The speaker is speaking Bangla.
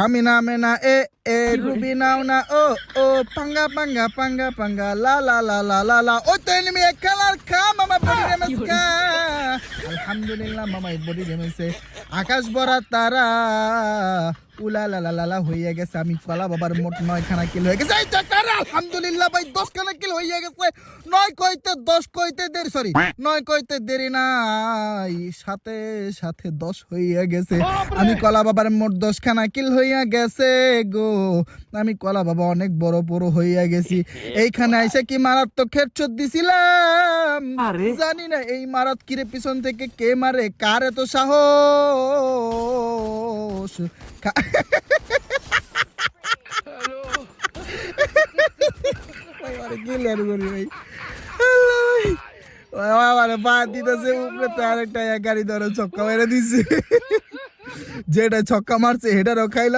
আমি না মে না এ রুবি নাও না ও পাঙ্গা পাঙ্গা পাঙ্গা পাঙ্গা লা লা লা লা লা লা ও তো এনিমি কালার খা মামা বডি ড্যামেজ খা আলহামদুলিল্লাহ মামা বডি ড্যামেজে আকাশ ভরা তারা উলা লা লা লা লা হইয়া গেছে আমি কলা বাবার মোট 9 খানা কিল হয়ে গেছে এই টাকার আলহামদুলিল্লাহ ভাই 10 খানা কিল হইয়া গেছে 9 কইতে 10 কইতে দেরি সরি 9 কইতে দেরি নাই সাথে সাথে 10 হইয়া গেছে আমি কলা বাবার মোট 10 খানা কিল হইয়া গেছে গো আমি কলা বাবা অনেক বড় বড় হইয়া গেছি এইখানে আইসা কি মারাত্মক হেডশট দিছিলাম জানি না এই মারাত কিরে পিছন থেকে কে মারে কার এত সাহস গাড়ি ধরো ছক্কা মেরে দিছে যেটা ছক্কা মারছে হেটারও খাইলাম